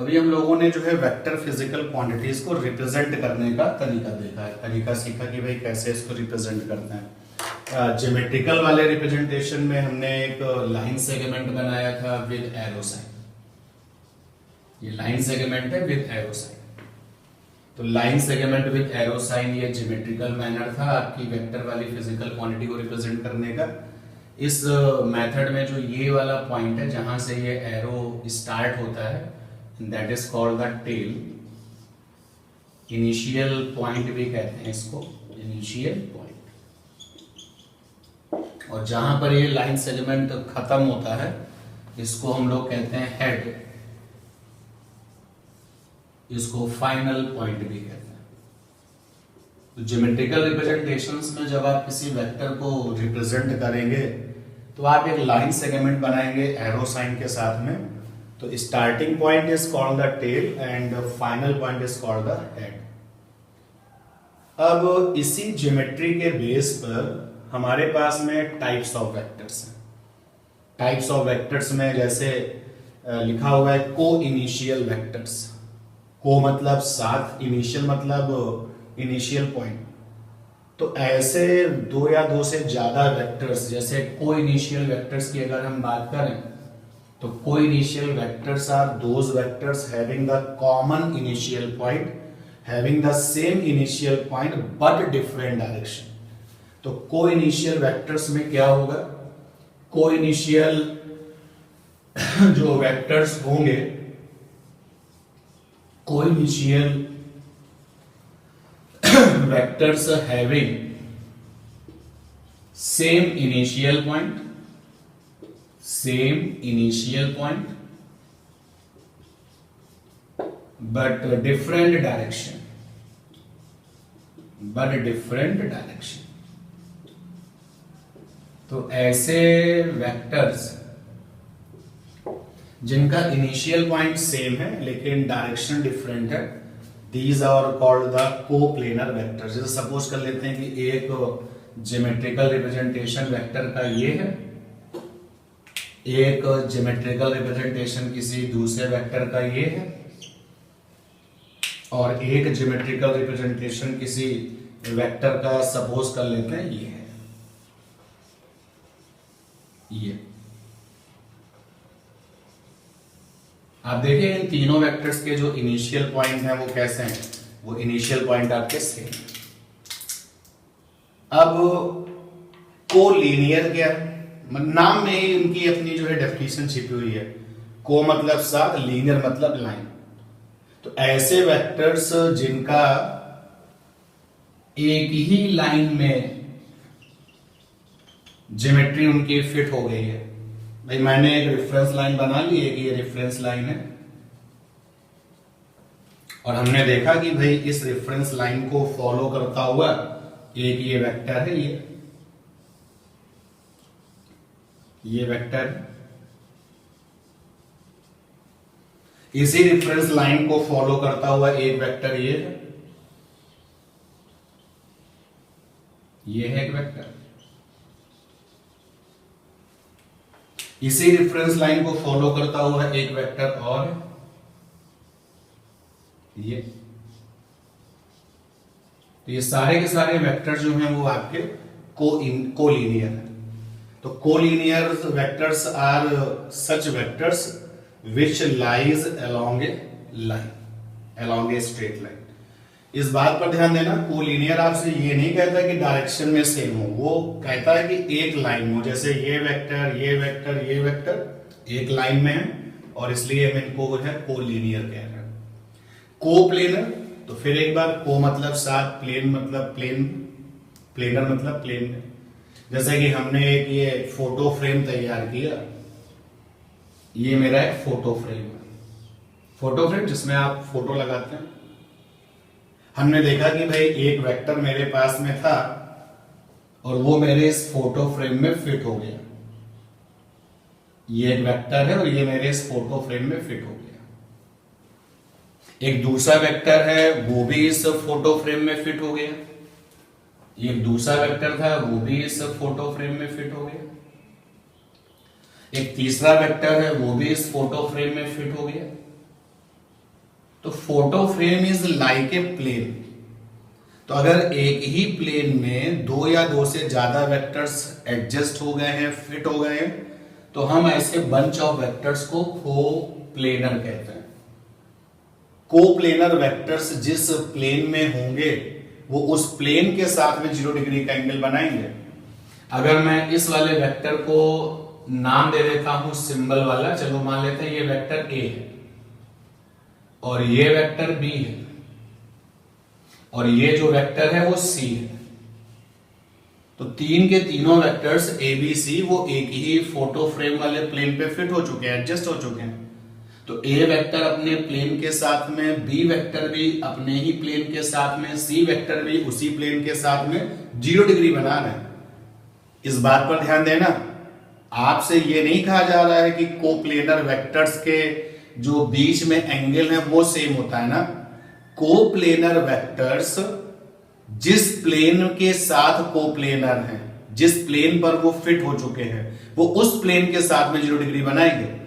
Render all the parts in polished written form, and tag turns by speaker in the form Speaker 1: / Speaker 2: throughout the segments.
Speaker 1: अभी हम लोगों ने जो है वेक्टर फिजिकल क्वांटिटीज को रिप्रेजेंट करने का तरीका देखा है, तरीका सीखा कि भाई कैसे इसको रिप्रेजेंट करते हैं। ज्योमेट्रिकल वाले रिप्रेजेंटेशन में हमने एक लाइन सेगमेंट बनाया था विद एरो साइन। ये लाइन सेगमेंट है विद एरो साइन। तो line segment with arrow sign ये ज्योमेट्रिकल मैनर था आपकी वेक्टर वाली फिजिकल क्वांटिटी को रिप्रेजेंट करने का। इस मेथड में जो ये वाला पॉइंट है जहां से ये एरो स्टार्ट होता है, that is called the tail. Initial point भी कहते हैं इसको, इनिशियल पॉइंट। और जहां पर ये लाइन सेगमेंट खत्म होता है इसको हम लोग कहते हैं हेड, इसको फाइनल पॉइंट भी कहते हैं। तो ज्योमेट्रिकल रिप्रेजेंटेशंस में जब आप किसी वेक्टर को रिप्रेजेंट करेंगे तो आप एक लाइन सेगमेंट बनाएंगे एरो साइन के साथ में। तो starting point is called the tail and final point is called the head. अब इसी ज्योमेट्री के बेस पर हमारे पास में टाइप्स ऑफ वेक्टर्स हैं। टाइप्स ऑफ वेक्टर्स में जैसे लिखा हुआ है को इनिशियल वेक्टर्स। को मतलब साथ, इनिशियल मतलब इनिशियल पॉइंट। तो ऐसे दो या दो से ज्यादा वेक्टर्स, जैसे को इनिशियल वेक्टर्स की अगर हम बात करें तो co-initial vectors are those vectors having the common initial point, having the same initial point but different direction. तो को इनिशियल वेक्टर्स में क्या होगा, को इनिशियल जो वेक्टर्स होंगे, को initial vectors having same initial point, but different direction, तो ऐसे वेक्टर्स जिनका इनिशियल पॉइंट सेम है लेकिन डायरेक्शन डिफरेंट है, these are called the coplanar vectors. जैसे सपोज कर लेते हैं कि एक ज्योमेट्रिकल रिप्रेजेंटेशन वेक्टर का ये है, एक ज्योमेट्रिकल रिप्रेजेंटेशन किसी दूसरे वेक्टर का ये है, और एक ज्योमेट्रिकल रिप्रेजेंटेशन किसी वेक्टर का सपोज कर लेते हैं ये है, ये। आप देखिए इन तीनों वेक्टर्स के जो इनिशियल पॉइंट हैं वो कैसे हैं, वो इनिशियल पॉइंट आपके सेम। अब कोलिनियर क्या है, नाम में ही इनकी अपनी जो है डेफिनेशन छिपी हुई है। को मतलब साथ, लीनियर मतलब लाइन। तो ऐसे वेक्टर्स जिनका एक ही लाइन में ज्योमेट्री उनकी फिट हो गई है। भाई मैंने एक रेफरेंस लाइन बना ली है कि ये रेफरेंस लाइन है, और हमने देखा कि भाई इस रेफरेंस लाइन को फॉलो करता हुआ एक ये वेक्टर है, ये वेक्टर। इसी रेफरेंस लाइन को फॉलो करता हुआ एक वेक्टर ये है, ये है एक वेक्टर। इसी रेफरेंस लाइन को फॉलो करता हुआ एक वेक्टर और है, ये। तो ये सारे के सारे वेक्टर जो हैं वो आपके कोलिनियर है। तो collinear vectors are such vectors which lies along a line, along a straight line. इस बात पर ध्यान देना, कोलिनियर आपसे ये नहीं कहता कि डायरेक्शन में सेम हो, वो कहता है कि एक लाइन हो। जैसे ये वेक्टर, ये वेक्टर, ये वेक्टर एक लाइन में है, और इसलिए हम इनको जो है कोलिनियर कह रहे हैं। कोप्लेनर, तो फिर एक बार को मतलब साथ, प्लेन मतलब प्लेन, प्लेनर मतलब प्लेन में। जैसे कि हमने एक ये फोटो फ्रेम तैयार किया, ये मेरा एक फोटो फ्रेम है, फोटो फ्रेम जिसमें आप फोटो लगाते हैं। हमने देखा कि भाई एक वेक्टर मेरे पास में था और वो मेरे इस फोटो फ्रेम में फिट हो गया। ये एक वेक्टर है और ये मेरे इस फोटो फ्रेम में फिट हो गया। एक दूसरा वेक्टर है, वो भी इस फोटो फ्रेम में फिट हो गया। एक दूसरा वेक्टर था, वो भी इस फोटो फ्रेम में फिट हो गया। एक तीसरा वेक्टर है, वो भी इस फोटो फ्रेम में फिट हो गया। तो photo frame is like a plane. तो अगर एक ही प्लेन में दो या दो से ज्यादा वेक्टर्स एडजस्ट हो गए हैं, फिट हो गए हैं, तो हम ऐसे बंच ऑफ वेक्टर्स को कोप्लेनर कहते हैं। कोप्लेनर वेक्टर्स जिस प्लेन में होंगे वो उस प्लेन के साथ में 0 डिग्री का एंगल बनाएंगे। अगर मैं इस वाले वेक्टर को नाम दे देता हूं सिंबल वाला, चलो मान लेते हैं ये वेक्टर ए है और ये वेक्टर बी है और ये जो वेक्टर है वो सी है। तो तीन के तीनों वेक्टर्स ए बी सी वो एक ही फोटो फ्रेम वाले प्लेन पे फिट हो चुके हैं, एडजस्ट हो चुके हैं। तो ए वेक्टर अपने प्लेन के साथ में, बी वेक्टर भी अपने ही प्लेन के साथ में, सी वेक्टर भी उसी प्लेन के साथ में 0 डिग्री बना रहे हैं। इस बात पर ध्यान देना, आपसे ये नहीं कहा जा रहा है कि कोप्लेनर वेक्टर्स के जो बीच में एंगल है वो सेम होता है ना। कोप्लेनर वेक्टर्स जिस प्लेन के साथ कोप्लेनर हैं, जिस प्लेन पर वो फिट हो चुके हैं, वो उस प्लेन के साथ में 0 डिग्री बनाएंगे।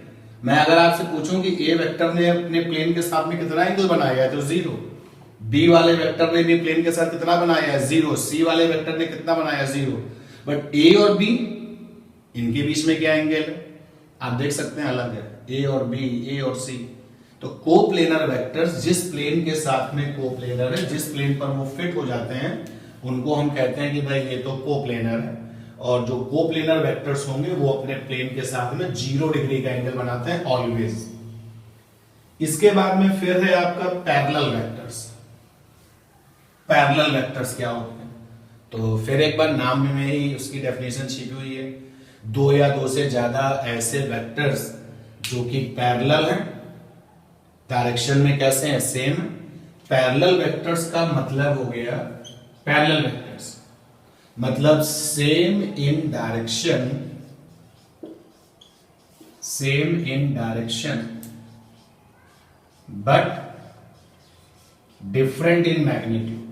Speaker 1: मैं अगर आपसे पूछूं कि ए वेक्टर ने अपने प्लेन के साथ में कितना एंगल बनाया है तो 0, बी वाले वेक्टर ने भी प्लेन के साथ कितना बनाया है 0, सी वाले वेक्टर ने कितना बनाया 0, बट ए और बी इनके बीच में क्या एंगल है आप देख सकते हैं, अलग है, ए और बी, ए और सी। तो कोप्लेनर वेक्टर्स जिस प्लेन के साथ में कोप्लेनर है, जिस प्लेन पर वो फिट हो जाते हैं, उनको हम कहते हैं कि भाई ये तो कोप्लेनर है। और जो कोप्लेनर वेक्टर्स होंगे वो अपने प्लेन के साथ में 0 डिग्री का एंगल बनाते हैं ऑलवेज। इसके बाद में फिर है आपका पैरेलल वेक्टर्स। पैरेलल वेक्टर्स क्या होते हैं? तो फिर एक बार नाम में ही उसकी डेफिनेशन छिपी हुई है, दो या दो से ज्यादा ऐसे वेक्टर्स जो कि पैरेलल हैं, डायरेक्शन में कैसे हैं, सेम है। पैरेलल वेक्टर्स का मतलब हो गया, पैरेलल वेक्टर्स मतलब same in direction, same in direction but different in magnitude,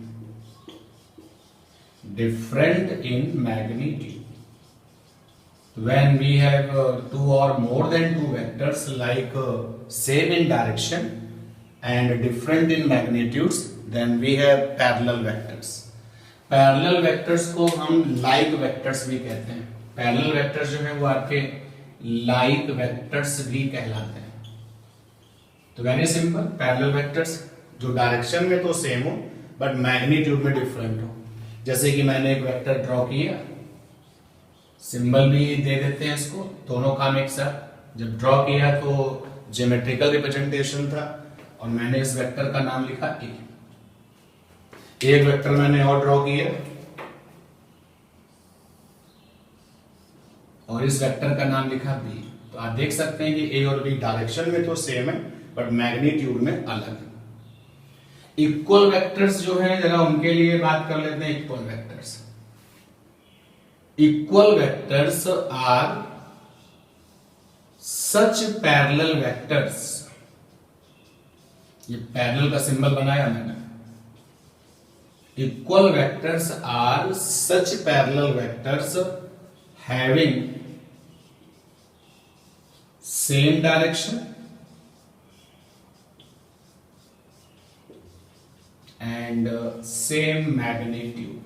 Speaker 1: different in magnitude. When we have two or more than two vectors like same in direction and different in magnitudes, then we have parallel vectors. Parallel vectors को हम like vectors भी कहते हैं। Parallel vectors जो है वो आपके like vectors भी कहलाते हैं। तो वेरी सिंपल, पैरेलल वेक्टर्स जो डायरेक्शन में तो सेम हो बट मैग्नीट्यूड में डिफरेंट हो। जैसे कि मैंने एक वेक्टर ड्रॉ किया, सिंबल भी दे देते हैं इसको, दोनों काम एक साथ। जब ड्रॉ किया तो ज्योमेट्रिकल रिप्रेजेंटेशन था और मैंने इस वेक्टर का नाम लिखा ए। एक वेक्टर मैंने और ड्रॉ किया और इस वेक्टर का नाम लिखा बी। तो आप देख सकते हैं कि ए और बी डायरेक्शन में तो सेम है बट मैग्नीट्यूड में अलग है। इक्वल वेक्टर्स जो है जरा उनके लिए बात कर लेते हैं। Equal vectors, equal vectors are such parallel vectors, ये पैरेलल का सिंबल बनाया मैंने। equal vectors are such parallel vectors having same direction and same magnitude।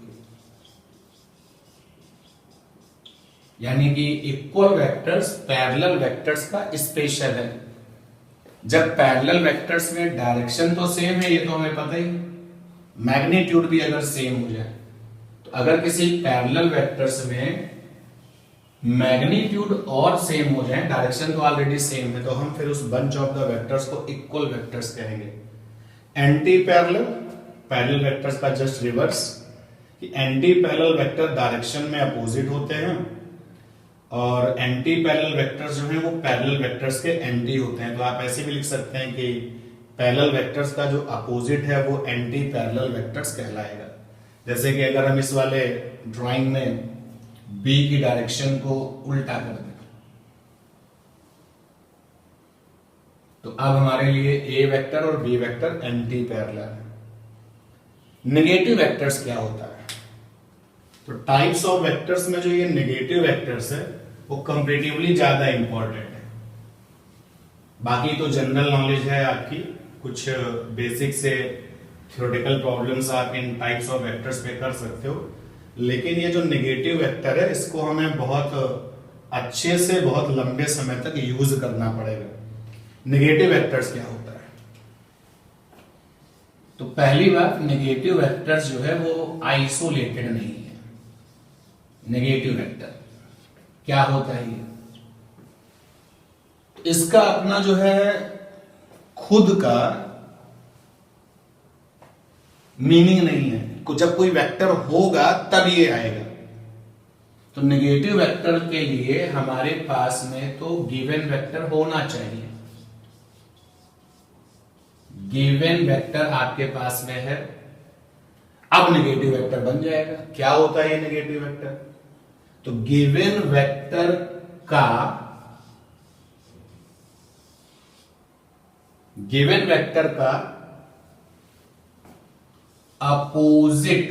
Speaker 1: यानी कि इक्वल वेक्टर्स पैरेलल वेक्टर्स का स्पेशल है। जब पैरेलल वेक्टर्स में डायरेक्शन तो सेम है, ये तो हमें पता ही, मैग्नीट्यूड भी अगर सेम हो जाए, तो अगर किसी पैरेलल वेक्टर्स में मैग्नीट्यूड और सेम हो जाए, डायरेक्शन तो ऑलरेडी सेम है, तो हम फिर उस बंच ऑफ द वेक्टर्स को इक्वल वेक्टर्स कहेंगे। एंटी पैरेलल, पैरेलल वेक्टर्स का जस्ट रिवर्स, कि एंटी पैरेलल वेक्टर डायरेक्शन में अपोजिट होते हैं और एंटी पैरेलल वेक्टर्स जो हैं वो पैरेलल वेक्टर्स के एंटी होते हैं। तो आप ऐसे भी लिख सकते हैं कि पैरेलल वेक्टर्स का जो अपोजिट है वो एंटी पैरेलल वेक्टर्स कहलाएगा। जैसे कि अगर हम इस वाले ड्राइंग में बी की डायरेक्शन को उल्टा कर दें तो अब हमारे लिए ए वेक्टर और बी वेक्टर एंटी पैरेलल है। नेगेटिव वेक्टर्स क्या होता है? तो टाइप्स ऑफ वेक्टर्स में जो ये नेगेटिव वेक्टर्स है वो कंपैरेटिवली ज्यादा इंपॉर्टेंट है। बाकी तो जनरल नॉलेज है आपकी, कुछ बेसिक से थ्योरेटिकल प्रॉब्लम्स आप इन टाइप्स ऑफ वेक्टर्स पे कर सकते हो, लेकिन ये जो नेगेटिव वेक्टर है इसको हमें बहुत अच्छे से बहुत लंबे समय तक यूज करना पड़ेगा। नेगेटिव वेक्टर्स क्या होता है? तो पहली बात, नेगेटिव वेक्टर्स जो है वो आइसोलेटेड नहीं है। नेगेटिव वेक्टर क्या होता है? ये इसका अपना जो है खुद का मीनिंग नहीं है। जब कोई वेक्टर होगा तब ये आएगा। तो नेगेटिव वेक्टर के लिए हमारे पास में तो गिवन वेक्टर होना चाहिए। गिवन वेक्टर आपके पास में है, अब नेगेटिव वेक्टर बन जाएगा। क्या होता है ये नेगेटिव वेक्टर? तो गिवन वेक्टर का opposite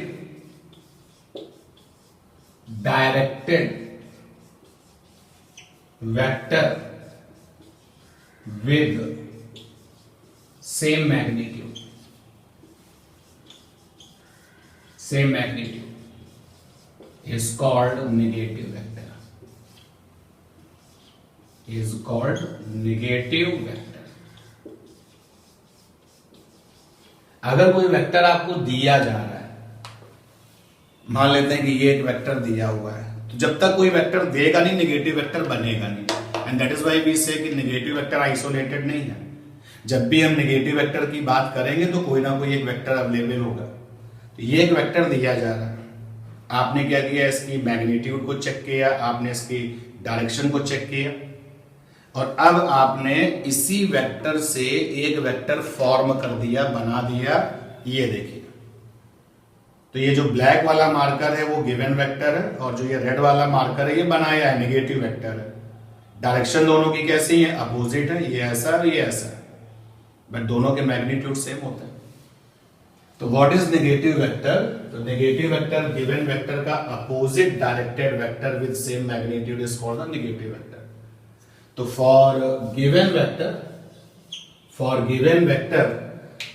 Speaker 1: directed vector with same magnitude is called negative vector. अगर कोई वेक्टर आपको दिया जा रहा है, मान लेते हैं कि ये एक वेक्टर दिया हुआ है, तो जब तक कोई वेक्टर देगा नहीं नेगेटिव वेक्टर बनेगा नहीं। And that is why we say कि नेगेटिव वेक्टर आइसोलेटेड नहीं है। जब भी हम नेगेटिव वेक्टर की बात करेंगे तो कोई ना कोई एक वेक्टर अवेलेबल होगा। तो ये एक वेक्टर दिया जा रहा है, आपने क्या किया, इसकी मैग्नीट्यूड को चेक किया, आपने इसकी डायरेक्शन को चेक किया, और अब आपने इसी वेक्टर से एक वेक्टर फॉर्म कर दिया, बना दिया। ये देखिए, तो ये जो ब्लैक वाला मार्कर है वो गिवन वेक्टर है, और जो ये रेड वाला मार्कर है ये बनाया है, नेगेटिव वेक्टर है। डायरेक्शन दोनों की कैसी है? अपोजिट है, ये ऐसा और ये ऐसा, बट दोनों के मैग्नीट्यूड सेम होते हैं। तो व्हाट इज नेगेटिव वेक्टर? तो नेगेटिव वेक्टर गिवन वेक्टर का opposite directed vector with same magnitude is called the negative vector. तो for given vector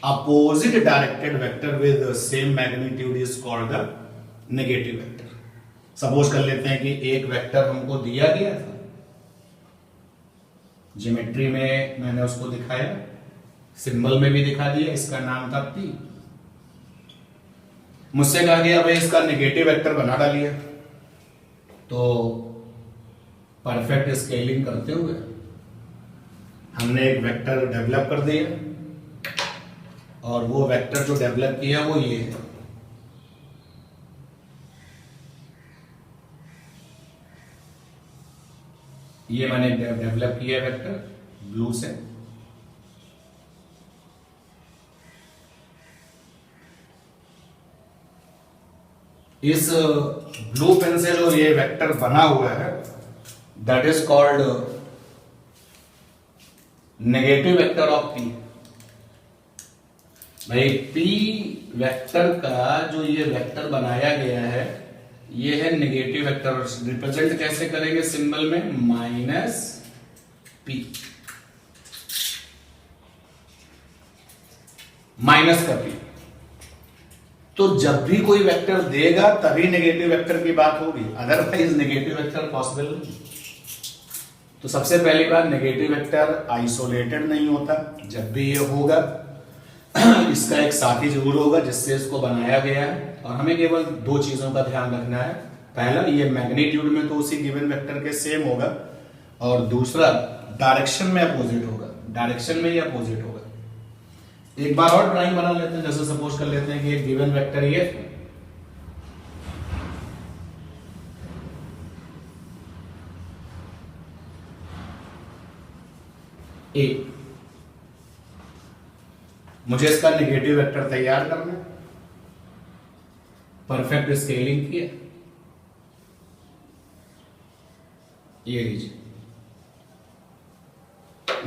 Speaker 1: opposite directed vector with same magnitude is called the negative vector. Suppose कर लेते हैं कि एक vector हमको दिया गया था, ज्योमेट्री में मैंने उसको दिखाया, सिंबल में भी दिखा दिया, इसका नाम था P। मुझसे कहा गया भाई इसका नेगेटिव वेक्टर बना डालिए। तो परफेक्ट स्केलिंग करते हुए हमने एक वेक्टर डेवलप कर दिया, और वो वेक्टर जो डेवलप किया वो ये है। ये मैंने डेवलप किया वेक्टर ब्लू से। इस ब्लू पेन से जो ये वेक्टर बना हुआ है that is called negative vector of P। भाई P वेक्टर का जो ये वेक्टर बनाया गया है ये है नेगेटिव वेक्टर। रिप्रेजेंट कैसे करेंगे? सिंबल में -P, माइनस का P। तो जब भी कोई वेक्टर देगा तभी नेगेटिव वेक्टर की बात होगी, अदरवाइज नेगेटिव वेक्टर पॉसिबल नहीं। तो सबसे पहली बात, नेगेटिव वेक्टर आइसोलेटेड नहीं होता। जब भी ये होगा इसका एक साथी जरूर होगा जिससे इसको बनाया गया है, और हमें केवल दो चीजों का ध्यान रखना है। पहला, ये मैग्नीट्यूड में तो उसी गिवन वेक्टर के सेम होगा, और दूसरा डायरेक्शन में अपोजिट होगा। डायरेक्शन में ही अपोजिट होगा। एक बार और ड्राइंग बना लेते हैं। जैसे सपोज कर लेते हैं कि एक गिवन वेक्टर ये ए, मुझे इसका नेगेटिव वेक्टर तैयार करना है। परफेक्ट स्केलिंग किया, ये लीजिए।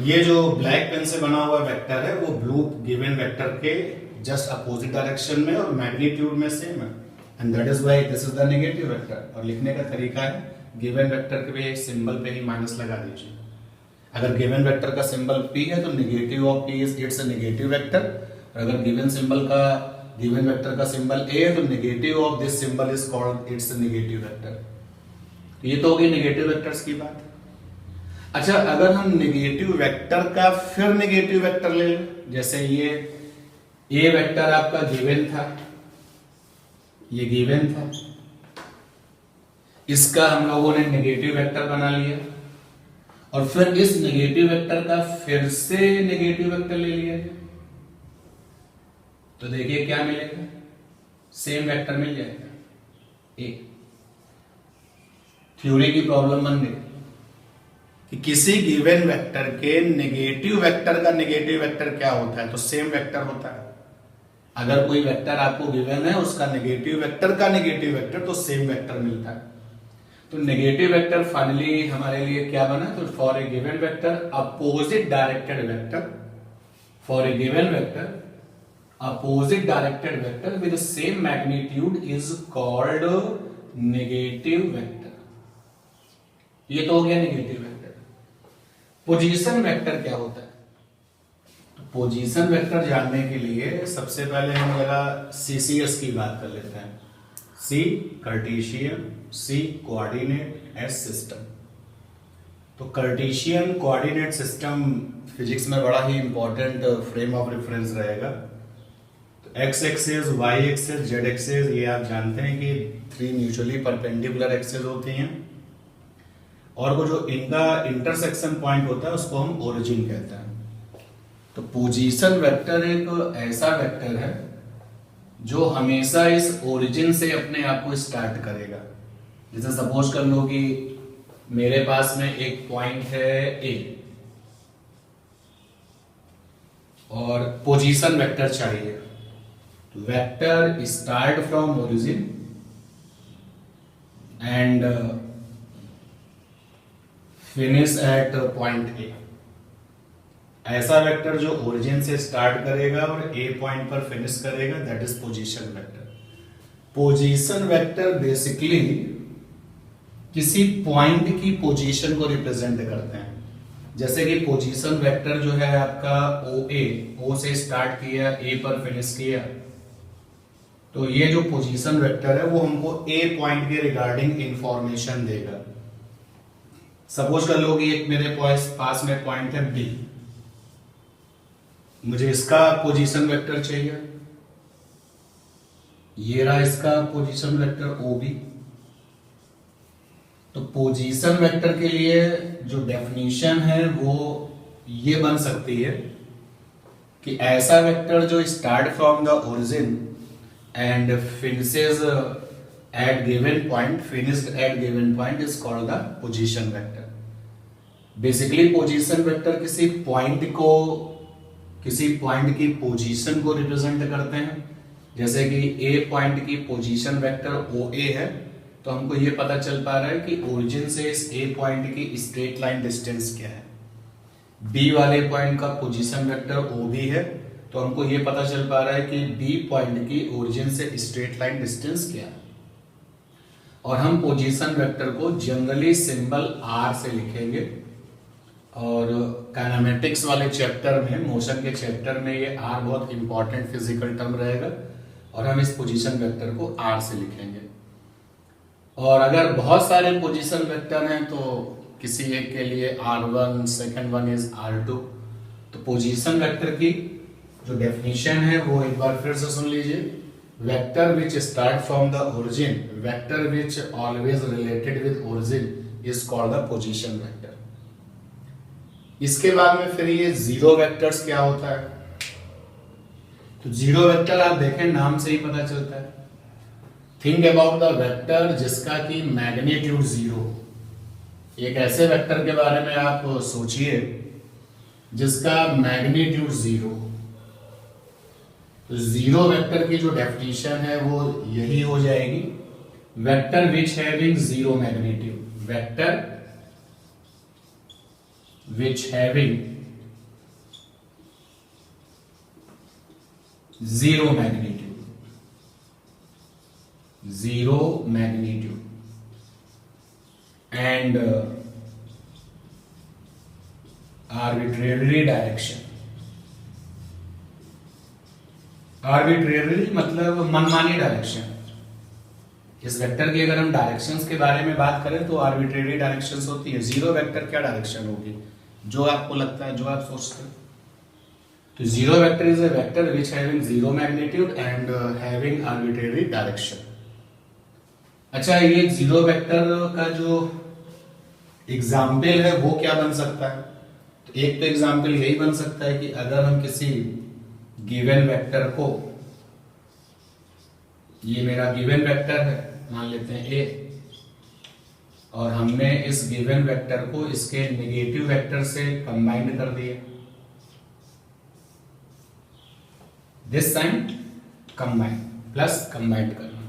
Speaker 1: ये जो ब्लैक पेन से बना हुआ वेक्टर है वो ब्लू गिवन वेक्टर के जस्ट अपोजिट डायरेक्शन में और मैग्नीट्यूड में सेम है, and that is why this is the negative vector. और लिखने का तरीका है गिवन वेक्टर के भी एक सिंबल पे ही माइनस लगा दीजिए। अगर गिवन वेक्टर का सिंबल p है तो negative of p is it's negative vector, और अगर गिवन वेक्टर का सिंबल a है तो negative of this symbol is called its negative vector. ये तो हो गई नेगेटिव वेक्टर्स की बात। अच्छा, अगर हम नेगेटिव वेक्टर का फिर नेगेटिव वेक्टर ले लें, जैसे ये a वेक्टर आपका गिवन था, ये गिवन था, इसका हम लोगों ने नेगेटिव वेक्टर बना लिया, और फिर इस नेगेटिव वेक्टर का फिर से नेगेटिव वेक्टर ले लिया, तो देखिए क्या मिलेगा, सेम वेक्टर मिल जाएगा। एक थ्योरी की प्रॉब्लम बन गई कि किसी गिवन वेक्टर के नेगेटिव वेक्टर का नेगेटिव वेक्टर क्या होता है, तो सेम वेक्टर होता है। अगर कोई वेक्टर आपको गिवन है, उसका नेगेटिव वेक्टर का नेगेटिव वेक्टर तो सेम वेक्टर मिलता है। तो नेगेटिव वेक्टर फाइनली हमारे लिए क्या बना, तो for a given vector opposite directed vector, for a given vector opposite directed vector with same magnitude is called negative vector. ये तो हो गया नेगेटिव वेक्टर। पोजीशन वेक्टर क्या होता है, तो पोजीशन वेक्टर जानने के लिए सबसे पहले हम जरा सीसीएस की बात कर लेते हैं। C Cartesian, C coordinate, S system. तो कार्टेशियन कोऑर्डिनेट सिस्टम फिजिक्स में बड़ा ही इंपॉर्टेंट फ्रेम ऑफ रेफरेंस रहेगा। तो X axis, Y axis, Z axis, ये आप जानते हैं कि 3 म्यूचुअली परपेंडिकुलर एक्सिस होती हैं, और वो जो इनका इंटरसेक्शन पॉइंट होता है उसको हम ओरिजिन कहते हैं। तो पोजीशन वेक्टर एक ऐसा वेक्टर है जो हमेशा इस ओरिजिन से अपने आप को स्टार्ट करेगा। जैसे सपोज कर लो कि मेरे पास में एक पॉइंट है ए और पोजीशन वेक्टर चाहिए, तो vector start from origin and finish at point A. ऐसा वेक्टर जो ओरिजिन से स्टार्ट करेगा और ए पॉइंट पर फिनिश करेगा, that is position vector. Position vector basically किसी पॉइंट की पोजीशन को रिप्रेजेंट करते हैं। जैसे कि पोजीशन वेक्टर जो है आपका ओ से स्टार्ट किया, ए पर फिनिश किया, तो ये जो पोजीशन वेक्टर है वो हमको ए पॉइंट के रिगार्डिंग इंफॉर्मेशन देगा। सपोज कर लो कि एक मेरे पास में पॉइंट है बी, मुझे इसका पोजीशन वेक्टर चाहिए, ये रहा इसका पोजीशन वेक्टर ओ बी। तो पोजीशन वेक्टर के लिए जो डेफिनेशन है वो ये बन सकती है कि ऐसा वेक्टर जो start from the origin and finishes at given point, finished at given point is called the position vector. Basically position vector किसी पॉइंट की पोजीशन को रिप्रेजेंट करते हैं। जैसे कि ए पॉइंट की पोजीशन वेक्टर ओ ए है, तो हमको ये पता चल पा रहा है कि ओरिजिन से इस ए पॉइंट की स्ट्रेट लाइन डिस्टेंस क्या है। बी वाले पॉइंट का पोजीशन वेक्टर ओ बी है, तो हमको ये पता चल पा रहा है कि बी पॉइंट की ओरिजिन से स्ट्रेट लाइन डिस्टेंस क्या है। और हम पोजीशन वेक्टर को जनरली सिंबल आर से लिखेंगे, और काइनेमेटिक्स वाले चैप्टर में, मोशन के चैप्टर में ये आर बहुत इंपॉर्टेंट फिजिकल टर्म रहेगा, और हम इस पोजीशन वेक्टर को आर से लिखेंगे। और अगर बहुत सारे पोजीशन वेक्टर हैं तो किसी एक के लिए R1, second one is R2। तो पोजीशन वेक्टर की जो डेफिनेशन है वो एक बार फिर से सुन लीजिए। Vector which start from the origin, vector which always related with origin is called the position vector. इसके बाद में फिर ये जीरो वेक्टर्स क्या होता है, तो जीरो वेक्टर आप देखें नाम से ही पता चलता है। थिंक अबाउट द वेक्टर जिसका कि मैग्नीट्यूड जीरो। एक ऐसे वेक्टर के बारे में आप सोचिए जिसका मैग्नीट्यूड जीरो। तो जीरो वेक्टर की जो डेफिनेशन है वो यही हो जाएगी, vector which having zero magnitude, vector which having zero magnitude and arbitrary direction. Arbitrary मतलब मनमानी डायरेक्शन। इस वेक्टर की अगर हम डायरेक्शंस के बारे में बात करें तो आर्बिट्रेरी डायरेक्शंस होती है। जीरो वेक्टर क्या डायरेक्शन होगी, जो आपको लगता है, जो आप सोचते हैं। तो zero vector is a vector which having zero magnitude and having arbitrary direction. अच्छा, ये जीरो वेक्टर का जो एग्जाम्पल है वो क्या बन सकता है? तो एक तो एग्जाम्पल यही बन सकता है कि अगर हम किसी गिवन वेक्टर को, ये मेरा गिवन वेक्टर है, मान लेते हैं ए, और हमने इस गिवन वेक्टर को इसके नेगेटिव वेक्टर से कंबाइंड कर दिया। This sign combined plus combined करना,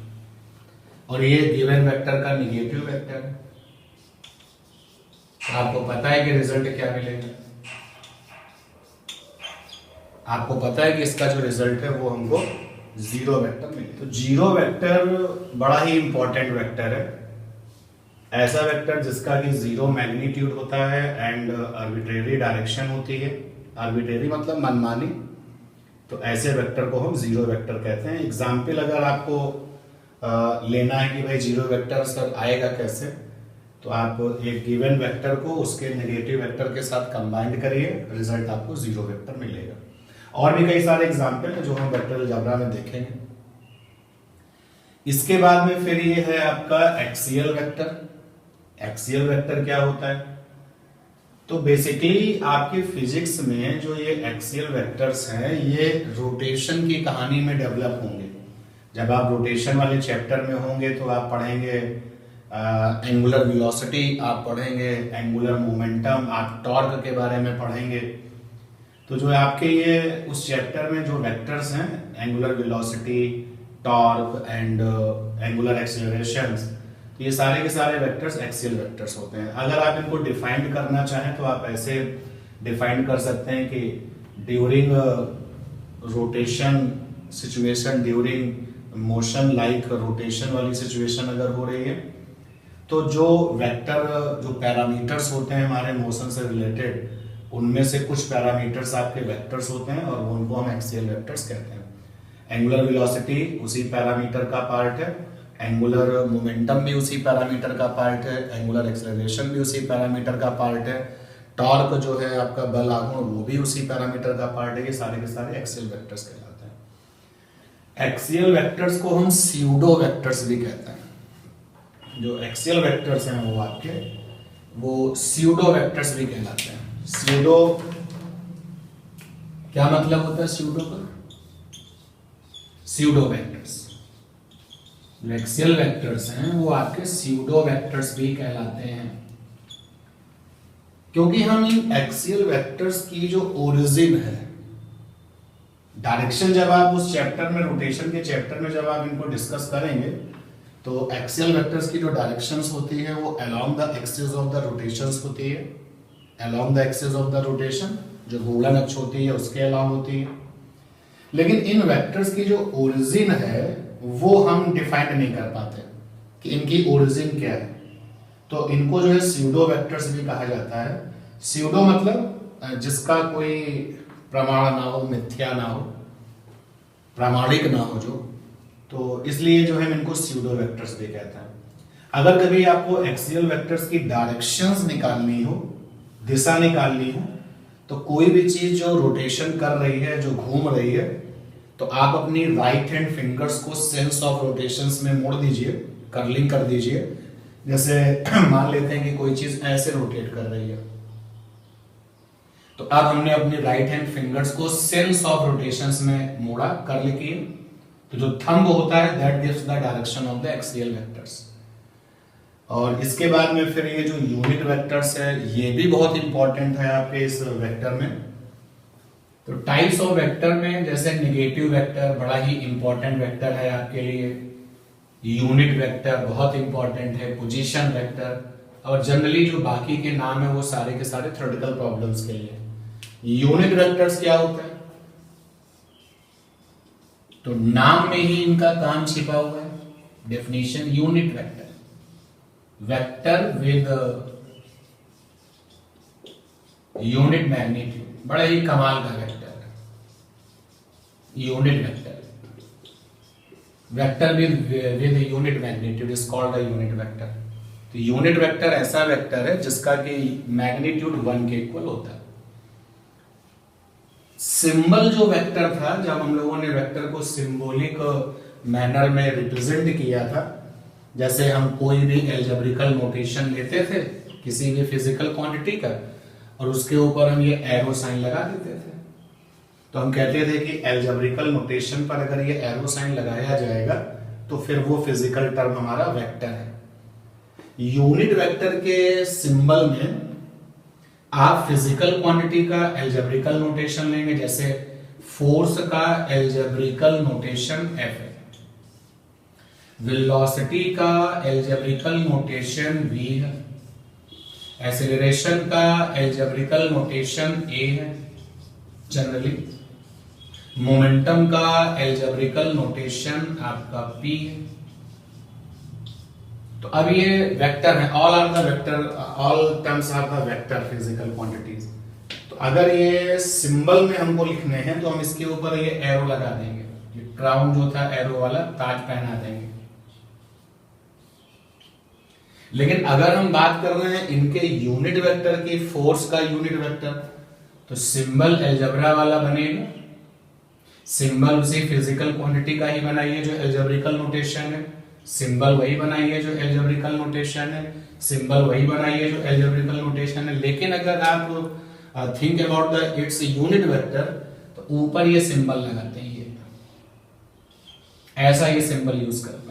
Speaker 1: और ये गिवन वेक्टर का नेगेटिव वेक्टर है। तो आपको पता है कि रिजल्ट क्या मिलेगा, आपको पता है कि इसका जो रिजल्ट है वो हमको जीरो वेक्टर मिलेगा। तो जीरो वेक्टर बड़ा ही इंपॉर्टेंट वेक्टर है, ऐसा वेक्टर जिसका कि जीरो मैग्नीट्यूड होता है एंड आर्बिट्रेरी डायरेक्शन होती है। आर्बिट्रेरी मतलब मनमानी। तो ऐसे वेक्टर को हम जीरो वेक्टर कहते हैं। एग्जाम्पल अगर आपको लेना है कि भाई जीरो वेक्टर सर आएगा कैसे, तो आप एक गिवन वेक्टर को उसके नेगेटिव वेक्टर के साथ कंबाइंड करिए, रिजल्ट आपको जीरो वेक्टर मिलेगा। और भी कई सारे एग्जाम्पल हैं जो हम वेक्टर अलजेब्रा में देखेंगे। इसके बाद में फिर ये है आपका एक्सियल वेक्टर। एक्सियल वेक्टर क्या होता है? तो बेसिकली आपके फिजिक्स में जो ये एक्सियल वेक्टर्स हैं ये रोटेशन की कहानी में डेवलप होंगे। जब आप रोटेशन वाले चैप्टर में होंगे तो आप पढ़ेंगे एंगुलर वेलोसिटी, आप पढ़ेंगे एंगुलर मोमेंटम, आप टॉर्क के बारे में पढ़ेंगे। तो जो आपके ये उस चैप्टर में जो वेक्टर्स हैं, angular velocity, torque and angular accelerations, तो ये सारे के सारे वेक्टर्स एक्सियल वेक्टर्स होते हैं। अगर आप इनको डिफाइन करना चाहें तो आप ऐसे डिफाइन कर सकते हैं कि during rotation situation, during motion like rotation वाली सिचुएशन अगर हो रही है, तो जो वेक्टर, जो पैरामीटर्स होते हैं हमारे मोशन से रिलेटेड, उनमें से कुछ पैरामीटर्स आपके वेक्टर्स होते हैं और उनको हम एक्सियल वेक्टर्स कहते हैं। एंगुलर वेलोसिटी उसी पैरामीटर का पार्ट है, एंगुलर मोमेंटम भी उसी पैरामीटर का पार्ट है, एंगुलर एक्सेलरेशन भी उसी पैरामीटर का पार्ट है, टॉर्क जो है आपका बल आघूर्ण वो भी उसी पैरामीटर का पार्ट है। ये सारे के सारे एक्सियल वेक्टर्स कहलाते हैं। एक्सियल वेक्टर्स को हम स्यूडो वेक्टर्स भी कहते हैं। जो एक्सियल वेक्टर्स हैं वो आपके वो स्यूडो वेक्टर्स भी कहलाते हैं। स्यूडो क्या मतलब होता है स्यूडो का? स्यूडो वेक्टर्स, जो एक्सियल वेक्टर्स हैं वो आपके स्यूडो वेक्टर्स भी कहलाते हैं, क्योंकि हम इन एक्सियल वेक्टर्स की जो ओरिजिन है, डायरेक्शन, जब आप उस चैप्टर में, रोटेशन के चैप्टर में जब आप इनको डिस्कस करेंगे तो एक्सियल वेक्टर्स की जो डायरेक्शंस होती है वो along the axis of the rotations होती है। Along the axis of the rotation, जो घूर्णन अक्ष होती है उसके अलोंग होती है। लेकिन इन वेक्टर्स की जो ओरिजिन है वो हम डिफाइन नहीं कर पाते कि इनकी ओरिजिन क्या है। तो इनको जो है स्यूडो वेक्टर्स भी कहा जाता है। स्यूडो मतलब जिसका कोई प्रमाण ना हो, मिथ्या ना हो, प्रामाणिक ना हो जो, तो इसलिए जो है इनको स्यूडो वेक्टर्स भी कहते हैं। अगर कभी आपको एक्सियल वेक्टर्स की डायरेक्शंस निकालनी हो, दिशा निकालनी हो, तो कोई भी चीज जो रोटेशन कर रही है, जो घूम रही है, तो आप अपनी राइट हैंड फिंगर्स को सेंस ऑफ रोटेशंस में मोड़ दीजिए, कर्लिंग कर दीजिए। जैसे मान लेते हैं कि कोई चीज ऐसे रोटेट कर रही है, तो अब हमने अपनी राइट हैंड फिंगर्स को सेंस ऑफ रोटेशंस में मोड़ा, कर्ल किए, तो जो थंब होता है that gives the direction of the axial vectors. और इसके बाद में फिर ये जो यूनिट वेक्टर्स है ये भी बहुत इंपॉर्टेंट है आपके इस वेक्टर में। तो टाइप्स ऑफ वेक्टर में जैसे नेगेटिव वेक्टर बड़ा ही इंपॉर्टेंट वेक्टर है आपके लिए, यूनिट वेक्टर बहुत इंपॉर्टेंट है, पोजीशन वेक्टर, और जनरली जो बाकी के नाम है वो सारे के सारे थ्योरेटिकल प्रॉब्लम्स के लिए। यूनिट वेक्टर्स क्या होता है? तो नाम में ही इनका काम छिपा हुआ है। Definition, unit vector, vector with
Speaker 2: unit magnitude, बड़ा ही कमाल का वेक्टर है unit vector. Vector with unit magnitude is called the unit vector. तो यूनिट वेक्टर ऐसा वेक्टर है जिसका कि मैग्नीट्यूड 1 के इक्वल होता है। सिंबल जो वेक्टर था, जब हम लोगों ने वेक्टर को सिंबॉलिक मैनर में रिप्रेजेंट किया था, जैसे हम कोई भी एल्जेब्रिकल नोटेशन लेते थे किसी भी फिजिकल क्वांटिटी का और उसके ऊपर हम ये एरो साइन लगा देते थे, तो हम कहते थे कि एल्जेब्रिकल नोटेशन पर अगर ये एरो साइन लगाया जाएगा तो फिर वो फिजिकल टर्म हमारा वेक्टर है। यूनिट वेक्टर के सिंबल में आप फिजिकल क्वांटिटी का एल्जेब्रिकल नोटेशन लेंगे, जैसे फोर्स का एल्जेब्रिकल नोटेशन F है, वेलोसिटी का एल्जेब्रिकल नोटेशन V है, एक्सेलरेशन का एल्जेब्रिकल नोटेशन A है जनरली, मोमेंटम का एल्जेब्रिकल नोटेशन आपका P है। तो अब ये वेक्टर है, all are the vector, all terms are the vector physical quantities. तो अगर ये सिंबल में हमको लिखने हैं तो हम इसके ऊपर ये एरो लगा देंगे, ये क्राउन जो था एरो वाला ताज पहना देंगे। लेकिन अगर हम बात कर रहे हैं इनके यूनिट वेक्टर की, फोर्स का यूनिट वेक्टर, तो सिंबल अलजेब्रा वाला बनेगा। सिंबल उसी फिजिकल क्वांटिटी का ही बनाइए जो अलजेब्रिकल नोटेशन है, सिंबल वही बनाइए जो अलजेब्रिकल नोटेशन है, सिंबल वही बनाइए जो अलजेब्रिकल नोटेशन है। लेकिन अगर आप think about the it's unit vector, तो ऊपर ये सिंबल लगाते हैं, ये ऐसा ये सिंबल यूज करते हैं।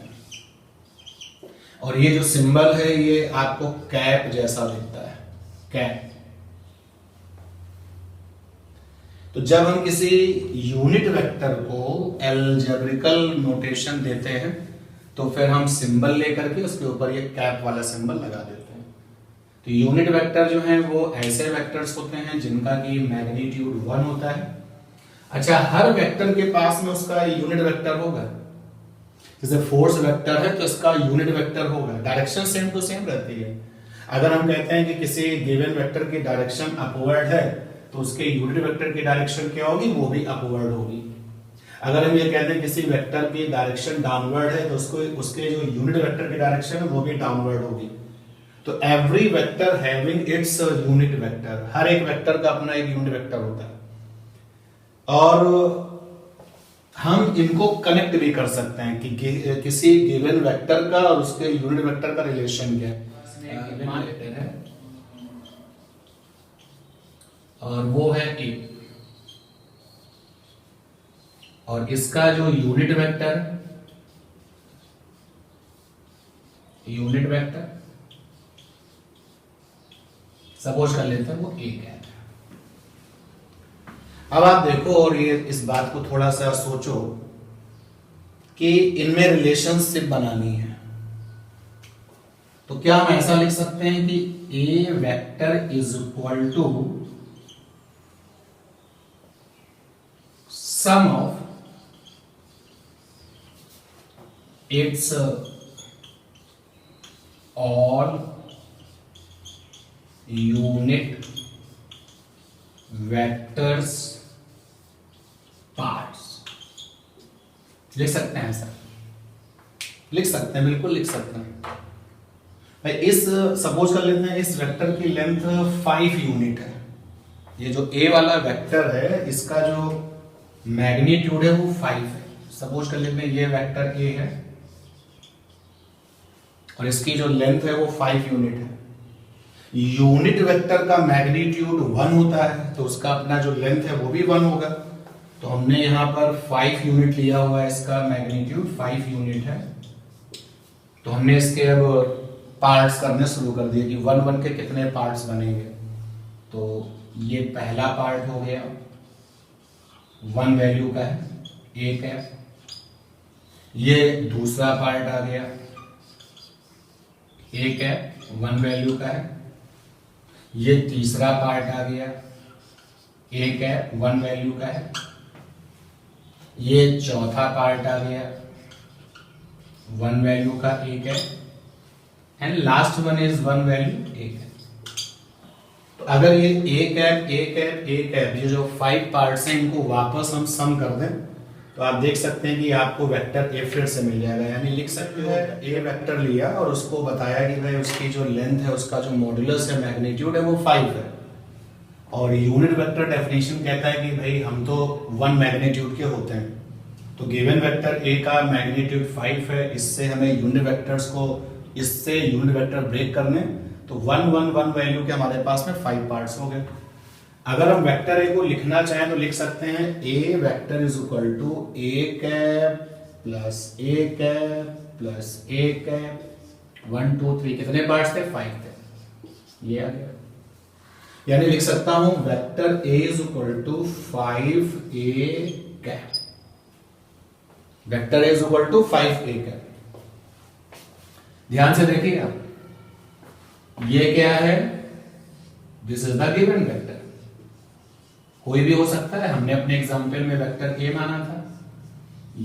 Speaker 2: और ये जो सिंबल है ये आपको कैप जैसा दिखता है, कैप। तो जब हम किसी यूनिट वेक्टर को अलजेब्रिकल नोटेशन देते हैं तो फिर हम सिंबल लेकर के उसके ऊपर ये कैप वाला सिंबल लगा देते हैं। तो यूनिट वेक्टर जो हैं वो ऐसे वेक्टर्स होते हैं जिनका की मैग्नीट्यूड 1 होता है। अच्छा, हर वेक्टर के पास में उसका यूनिट वेक्टर होगा। जैसे फोर्स वेक्टर है तो इसका यूनिट वेक्टर होगा, डायरेक्शन सेम टू सेम रहती है। अगर हम कहते हैं कि किसी गिवन वेक्टर की डायरेक्शन अपवर्ड है तो उसके यूनिट वेक्टर की डायरेक्शन क्या होगी, वो भी अपवर्ड होगी। अगर हम ये कहते हैं किसी वेक्टर की डायरेक्शन डाउनवर्ड है तो उसको उसके जो यूनिट वेक्टर की डायरेक्शन है वो भी डाउनवर्ड होगी। तो every vector having its unit vector, हर एक वेक्टर का अपना एक यूनिट वेक्टर होता है। और हम इनको कनेक्ट भी कर सकते हैं कि किसी गिवन वेक्टर का और उसके यूनिट वेक्टर का रिलेशन क्या है, और वो है A, और इसका जो यूनिट वेक्टर सपोज कर लेते हैं वो A है। अब आप देखो और ये इस बात को थोड़ा सा सोचो कि इनमें रिलेशनशिप बनानी है, तो क्या हम ऐसा लिख सकते हैं कि A vector is equal to sum of its all unit vectors parts. लिख सकते हैं ऐसा, लिख सकते हैं, बिल्कुल लिख सकते हैं भाई। इस सपोज कर लेते हैं इस वेक्टर की लेंथ 5 यूनिट है। ये जो A वाला वेक्टर है इसका जो मैग्नीट्यूड है वो 5 है। सपोज कर लेते हैं ये वेक्टर A है और इसकी जो लेंथ है वो 5 यूनिट है। यूनिट वेक्टर का मैग्नीट्यूड 1 होता है तो उसका अपना जो लेंथ है वो भी 1 होगा। तो हमने यहां पर 5 यूनिट लिया हुआ है, इसका मैग्नीट्यूड 5 यूनिट है। तो हमने इसके अब पार्ट्स करने शुरू कर दिए कि 1 1 के कितने पार्ट्स बनेंगे। तो ये पहला पार्ट हो गया 1 वैल्यू का है, 1 है। ये दूसरा पार्ट आ गया 1 है, 1 वैल्यू का है। ये तीसरा पार्ट आ गया 1 है, 1 वैल्यू का है। ये चौथा पार्ट आ गया 1 वैल्यू का 1 है, and last one is 1 value 1 है। तो तो अगर ये A cap A cap A cap ये जो 5 पार्ट्स हैं इनको वापस हम सम कर दें तो आप देख सकते हैं कि आपको वेक्टर ए फिर से मिल जाएगा। यानी लिख सकते हो ए वेक्टर लिया और उसको बताया कि भाई उसकी जो लेंथ है उसका जो मॉड्यूलस है मैग्नीट्यूड है वो 5 है। और यूनिट वेक्टर डेफिनेशन कहता है कि भाई हम तो 1 मैग्नीट्यूड के होते हैं, तो गिवन वेक्टर ए का मैग्नीट्यूड 5 है। इससे हमें यूनिट वेक्टर्स को इससे यूनिट वेक्टर ब्रेक करने, तो 1 1 1 वैल्यू के हमारे पास में 5 पार्ट्स हो गए। अगर हम वेक्टर ए को लिखना चाहें तो लिख सकते हैं A vector is equal to A cap plus A cap plus A cap 1 2 3 कितने पार्ट्स थे 5 थे, ये आ गया। यानी लिख सकता हूं vector A is equal to 5 A cap, vector A is equal to 5 A cap. ध्यान से देखिए आप, ये क्या है, this is the given vector, कोई भी हो सकता है। हमने अपने एग्जाम्पल में वेक्टर ए माना था।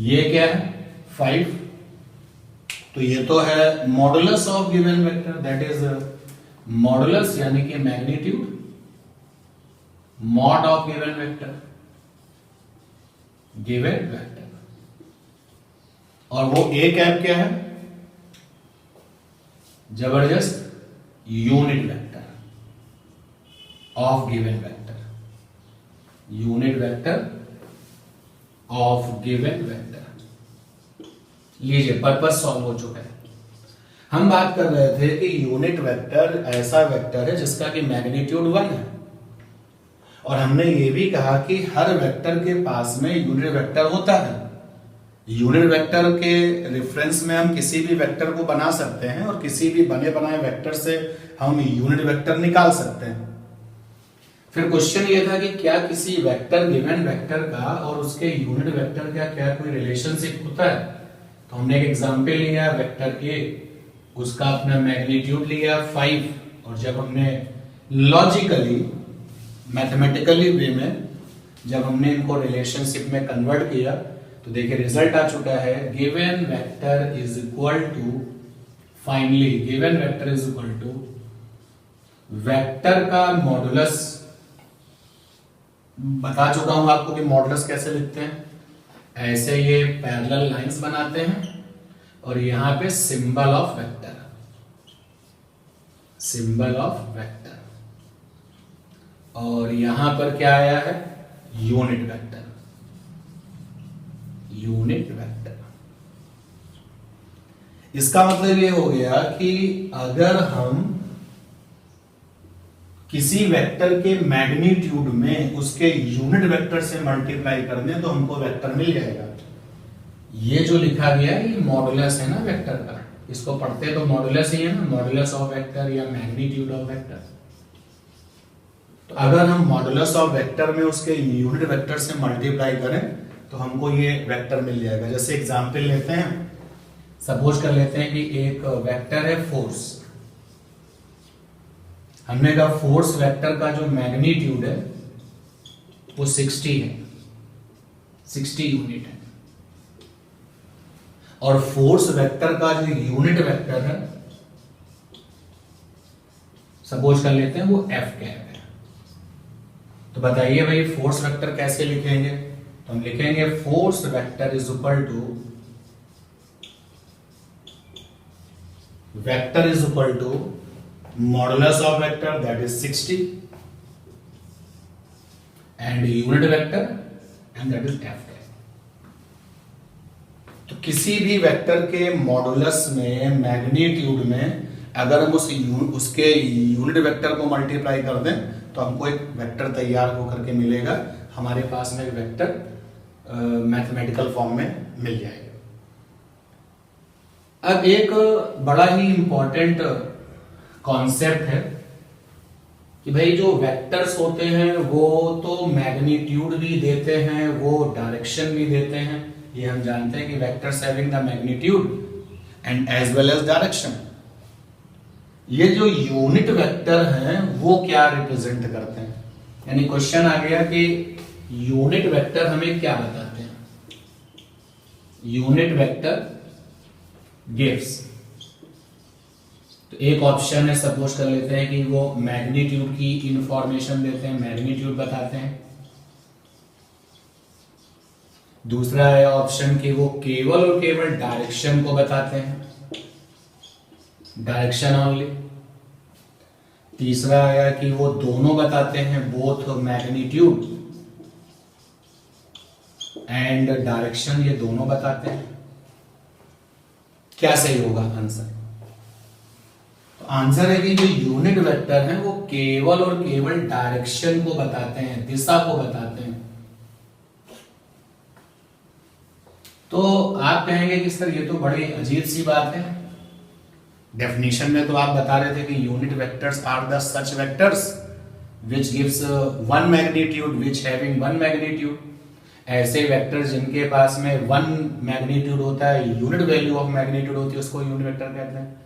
Speaker 2: ये क्या है 5, तो ये तो है modulus of given vector, that is modulus यानी कि magnitude mod of given vector, given vector. और वो ए कैप क्या है, जबरदस्त unit vector of given vector, unit vector of given vector. लीजिए पर्पस सॉल्व हो चुका है। हम बात कर रहे थे कि यूनिट वेक्टर ऐसा वेक्टर है जिसका कि मैग्नीट्यूड 1 है, और हमने ये भी कहा कि हर वेक्टर के पास में यूनिट वेक्टर होता है। यूनिट वेक्टर के रेफरेंस में हम किसी भी वेक्टर को बना सकते हैं और किसी भी बने बनाए वेक्टर से हम यूनिट वेक्टर निकाल सकते हैं। फिर क्वेश्चन ये था कि क्या किसी वेक्टर गिवन वेक्टर का और उसके यूनिट वेक्टर का क्या कोई रिलेशनशिप होता है। तो हमने एक एग्जांपल लिया वेक्टर ए, उसका अपना मैग्नीट्यूड लिया 5, और जब हमने लॉजिकली मैथमेटिकली वे में जब हमने इनको रिलेशनशिप में कन्वर्ट किया तो देखिए रिजल्ट आ चुका है, given vector is equal to, finally given vector is equal to vector का मॉडुलस। बता चुका हूं आपको कि मॉडुलस कैसे लिखते हैं, ऐसे ये पैरेलल लाइंस बनाते हैं और यहां पे symbol of vector, symbol of vector, और यहां पर क्या आया है यूनिट वेक्टर, यूनिट वेक्टर। इसका मतलब ये हो गया कि अगर हम किसी वेक्टर के मैग्नीट्यूड में उसके यूनिट वेक्टर से मल्टीप्लाई कर दें तो हमको वेक्टर मिल जाएगा। ये जो लिखा गया है ये मॉडुलस है ना वेक्टर का, इसको पढ़ते तो मॉडुलस ही है ना, मॉडुलस ऑफ वेक्टर या मैग्नीट्यूड ऑफ वेक्टर। तो अगर हम मॉडुलस ऑफ वेक्टर में उसके यूनिट वेक्टर से मल्टीप्लाई करें तो हमको ये वेक्टर मिल जाएगा। जैसे एग्जांपल लेते हैं, सपोज कर लेते हैं कि एक वेक्टर है फोर्स। हमने कहा फोर्स वेक्टर का जो मैग्नीट्यूड है वो 60 है, 60 यूनिट है, और फोर्स वेक्टर का जो यूनिट वेक्टर है सपोज कर लेते हैं वो एफ कैप है। तो बताइए भाई फोर्स वेक्टर कैसे लिखेंगे, तो हम लिखेंगे force vector is equal to, vector is equal to modulus of vector that is 60 and unit vector and that is F cap. तो किसी भी वेक्टर के मॉडुलस में मैग्नीट्यूड में अगर हम उसके यूनिट वेक्टर को मल्टीप्लाई कर दें तो हमको एक वेक्टर तैयार होकर के मिलेगा, हमारे पास में एक वेक्टर मैथमेटिकल फॉर्म में मिल जाएगा। अब एक बड़ा ही इंपॉर्टेंट कॉन्सेप्ट है कि भाई जो वेक्टर्स होते हैं वो तो मैग्नीट्यूड भी देते हैं, वो डायरेक्शन भी देते हैं। ये हम जानते हैं कि vectors having the magnitude and as well as direction. ये जो यूनिट वेक्टर हैं वो क्या रिप्रेजेंट करते हैं, यानी क्वेश्चन आ गया कि यूनिट वेक्टर हमें क्या बताते हैं। यूनिट वेक्टर गिव्स तो एक ऑप्शन है, सपोज कर लेते हैं कि वो मैग्नीट्यूड की इंफॉर्मेशन देते हैं, मैग्नीट्यूड बताते हैं। दूसरा है ऑप्शन कि वो केवल और केवल डायरेक्शन को बताते हैं, डायरेक्शन ओनली। तीसरा आया कि वो दोनों बताते हैं, बोथ मैग्नीट्यूड एंड डायरेक्शन, ये दोनों बताते हैं। क्या सही होगा आंसर? तो आंसर है कि जो यूनिट वेक्टर है वो केवल और केवल डायरेक्शन को बताते हैं, दिशा को बताते हैं। तो आप कहेंगे कि सर ये तो बड़ी अजीब सी बात है, डेफिनेशन में तो आप बता रहे थे कि unit vectors are the such vectors which gives one magnitude which having one magnitude. ऐसे वेक्टर्स जिनके पास में वन मैग्नीट्यूड होता है, यूनिट वैल्यू ऑफ मैग्नीट्यूड होती है, उसको यूनिट वेक्टर कहते हैं।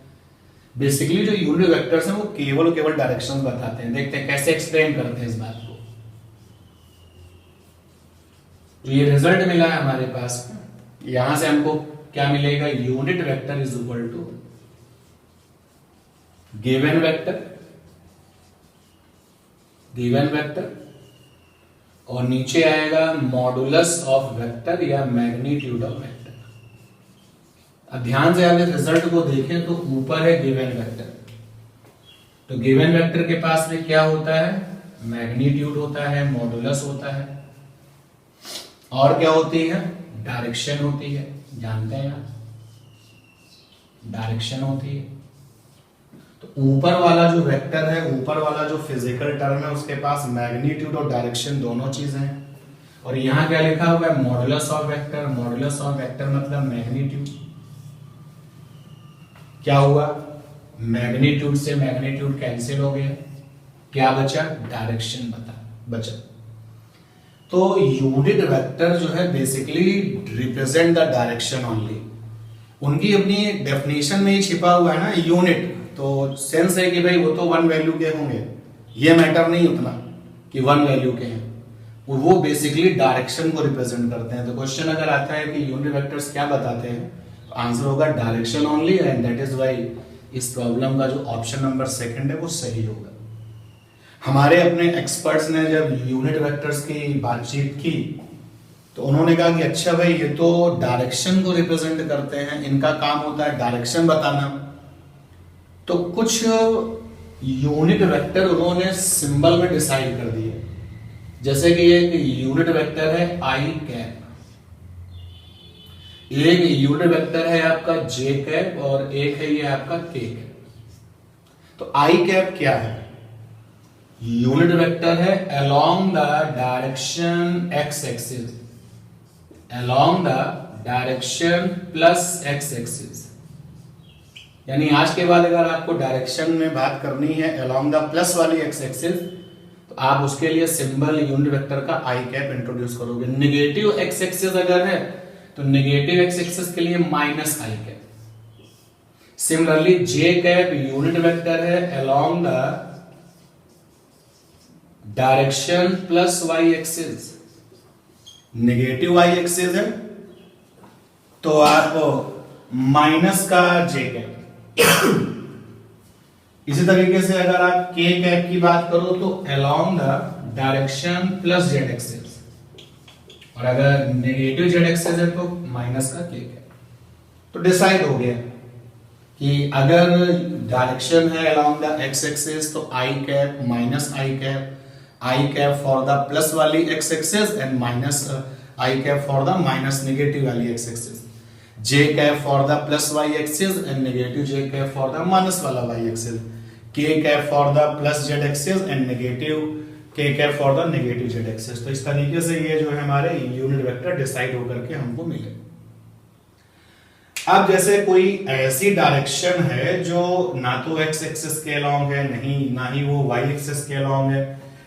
Speaker 2: बेसिकली जो यूनिट वेक्टर्स हैं वो केवल और केवल डायरेक्शन बताते हैं। देखते हैं कैसे एक्सप्लेन करते हैं इस बात को। तो ये रिजल्ट मिला है हमारे पास, यहां से हमको क्या मिलेगा? Unit vector is equal to given vector और नीचे आएगा मॉडुलस ऑफ वेक्टर या मैग्नीट्यूड ऑफ वेक्टर। अब ध्यान से अगर रिजल्ट को देखें तो ऊपर है गिवन वेक्टर, तो गिवन वेक्टर के पास में क्या होता है? मैग्नीट्यूड होता है, मॉडुलस होता है, और क्या होती है? डायरेक्शन होती है। जानते हैं आप, डायरेक्शन होती है। तो ऊपर वाला जो वेक्टर है, ऊपर वाला जो फिजिकल टर्म है, उसके पास मैग्नीट्यूड और डायरेक्शन दोनों चीजें हैं। और यहां क्या लिखा हुआ है? Modulus of vector. Modulus of vector मतलब मैग्नीट्यूड। क्या हुआ? मैग्नीट्यूड से मैग्नीट्यूड कैंसिल हो गया, क्या बचा? डायरेक्शन बचा। तो यूनिट वेक्टर जो है basically represent the direction only. उनकी अपनी डेफिनेशन में ही छिपा हुआ है ना यूनिट, तो सेंस है कि भाई वो तो वन वैल्यू के होंगे, ये मैटर नहीं उतना कि वन वैल्यू के हैं, वो बेसिकली डायरेक्शन को रिप्रेजेंट करते हैं। तो क्वेश्चन अगर आता है कि यूनिट वेक्टर्स क्या बताते हैं, तो आंसर होगा direction only, and that is why इस प्रॉब्लम का जो ऑप्शन नंबर सेकंड है वो सही होगा। हमारे अपने एक्सपर्ट्स ने जब यूनिट वेक्टर्स की बातचीत की तो उन्होंने कहा कि अच्छा भाई ये तो डायरेक्शन को रिप्रेजेंट करते हैं, इनका काम होता है डायरेक्शन बताना। तो कुछ यूनिट वेक्टर उन्होंने सिंबल में डिसाइड कर दिए, जैसे कि एक यूनिट वेक्टर है आई कैप, एक यूनिट वेक्टर है आपका जे कैप, और एक है ये आपका के कैप। तो आई कैप क्या है? यूनिट वेक्टर है along the direction x axis, along the direction plus x axis. यानी आज के बाद अगर आपको डायरेक्शन में बात करनी है अलोंग द प्लस वाली एक्स एक्सिस, तो आप उसके लिए सिंबल यूनिट वेक्टर का आई कैप इंट्रोड्यूस करोगे। नेगेटिव एक्स एक्सिस अगर है तो नेगेटिव एक्स एक्सिस के लिए minus I cap. Similarly J cap unit vector है along the direction plus Y axis, negative Y axis है तो आप माइनस का जे कैप। इसी तरीके से अगर आप के कैप की बात करो तो along the direction plus Z axis, और अगर नेगेटिव जेड एक्सिस है तो माइनस का के कैप। तो डिसाइड हो गया कि अगर डायरेक्शन है अलोंग द एक्स एक्सिस तो I cap minus I cap, I cap for the plus वाली X axis and minus I cap for the minus negative वाली X axis, J cap for the plus Y axis and negative J cap for the minus वाला Y axis, K cap for the plus Z axis and negative K cap for the negative Z axis. तो इस तरीके से ये जो है हमारे unit vector decide होकर के हमको मिले। अब जैसे कोई ऐसी डायरेक्शन है जो ना तो एक्स एक्सिस के अलोंग है, नहीं ना ही वो वाई एक्सिस के अलोंग है,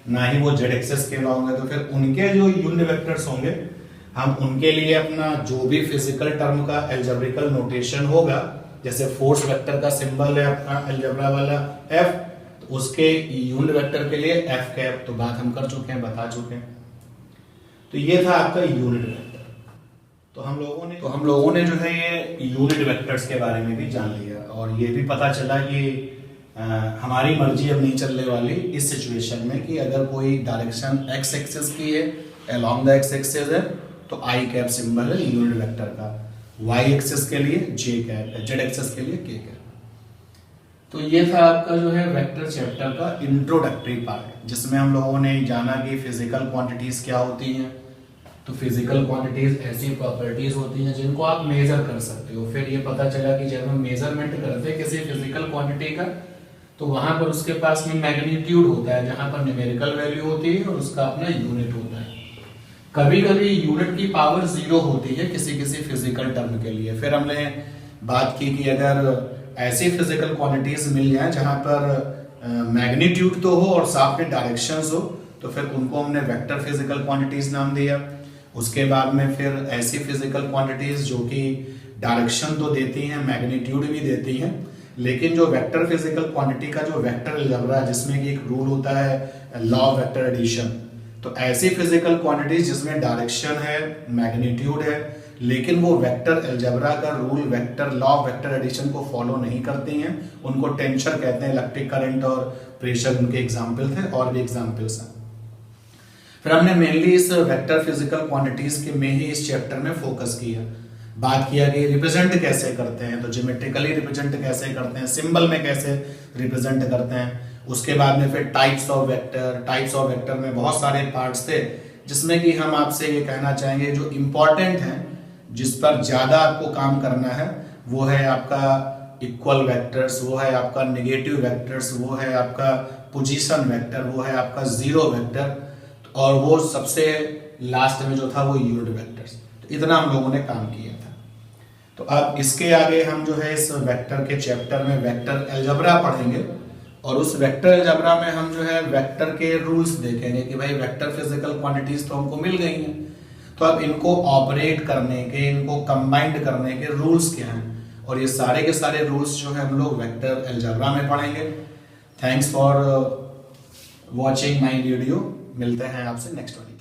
Speaker 2: ना ही वो जेड एक्सिस के अलोंग है, तो फिर उनके जो यूनिट वेक्टर्स होंगे हम उनके लिए अपना जो भी फिजिकल टर्म का एल्जेब्रिकल नोटेशन होगा, जैसे फोर्स वेक्टर का सिंबल है अपना एल्जेब्रा वाला एफ, तो उसके यूनिट वेक्टर के लिए एफ कैप, तो बात हम कर चुके हैं, बता चुके हैं। तो ये था आपका यूनिट वेक्टर। तो हम लोगों ने जो है ये यूनिट वेक्टर्स के बारे में भी जान लिया और ये भी पता चला कि हमारी मर्जी अब नहीं चलने वाली इस सिचुएशन में कि अगर कोई डायरेक्शन एक्स एक्सिस की है, अलोंग द एक्स एक्सिस है, तो आई कैप सिंबल है यूनिट वेक्टर का, वाई एक्सिस के लिए जे कैप है, जेड एक्सिस के लिए के कैप। तो ये था आपका जो है वेक्टर चैप्टर का इंट्रोडक्टरी पार्ट, जिसमें हम लोगों ने जाना कि फिजिकल क्वांटिटीज क्या होती हैं। तो फिजिकल क्वांटिटीज ऐसी प्रॉपर्टीज होती हैं जिनको आप मेजर कर सकते हो। फिर ये पता चला कि जब हम मेजरमेंट करते हैं किसी फिजिकल क्वांटिटी का, तो वहां पर उसके पास में मैग्नीट्यूड होता है, जहां पर न्यूमेरिकल वैल्यू होती है और उसका अपना यूनिट होता है। कभी कभी यूनिट की पावर 0 होती है किसी किसी फिजिकल टर्म के लिए। फिर हमने बात की कि अगर ऐसी फिजिकल क्वांटिटीज मिल जाए जहां पर मैग्नीट्यूड तो हो और साथ में डायरेक्शंस हो, तो फिर उनको हमने वेक्टर फिजिकल क्वांटिटीज नाम दिया। उसके बाद में फिर ऐसी फिजिकल क्वांटिटीज जो कि डायरेक्शन तो देती हैं, मैग्नीट्यूड भी देती हैं, लेकिन जो वेक्टर फिजिकल क्वांटिटी का जो वेक्टर अलजेब्रा, जिसमें कि एक रूल होता है लॉ ऑफ वेक्टर एडिशन, तो ऐसी फिजिकल क्वांटिटीज जिसमें डायरेक्शन है, मैग्नीट्यूड है, लेकिन वो वेक्टर अलजेब्रा का rule, vector law of vector addition को फॉलो नहीं करती हैं, उनको टेंसर कहते हैं। इलेक्ट्रिक करंट और प्रेशर उनके एग्जाम्पल थे, और भी एग्जाम्पल्स हैं। फिर हमने मेनली इस वेक्टर फिजिकल क्वांटिटीज के में ही इस चैप्टर में फोकस किया, बात किया कि रिप्रेजेंट कैसे करते हैं, तो ज्योमेट्रिकली रिप्रेजेंट कैसे करते हैं, सिंबल में कैसे रिप्रेजेंट करते हैं। उसके बाद में फिर टाइप्स ऑफ वेक्टर में बहुत सारे पार्ट्स थे, जिसमें कि हम आपसे ये कहना चाहेंगे जो इंपॉर्टेंट है, जिस पर ज्यादा आपको काम करना है, वो है आपका इक्वल वेक्टर्स, वो है आपका नेगेटिव वेक्टर्स, वो है आपका पोजीशन वेक्टर, वो है आपका जीरो वेक्टर, और वो सबसे लास्ट में जो था वो यूनिट वेक्टर्स। तो इतना हम लोगों ने काम किया था। तो अब इसके आगे हम जो है इस वेक्टर के चैप्टर में वेक्टर अलजेब्रा पढ़ेंगे, और उस वेक्टर अलजेब्रा में हम जो है वेक्टर के रूल्स देखेंगे कि भाई वेक्टर फिजिकल क्वांटिटीज तो हमको मिल गई हैं, तो अब इनको ऑपरेट करने के, इनको कंबाइंड करने के रूल्स क्या हैं, और ये सारे के सारे रूल्स जो है हम लोग वेक्टर अलजेब्रा में पढ़ेंगे। Thanks for watching my video. मिलते हैं आपसे नेक्स्ट वीडियो।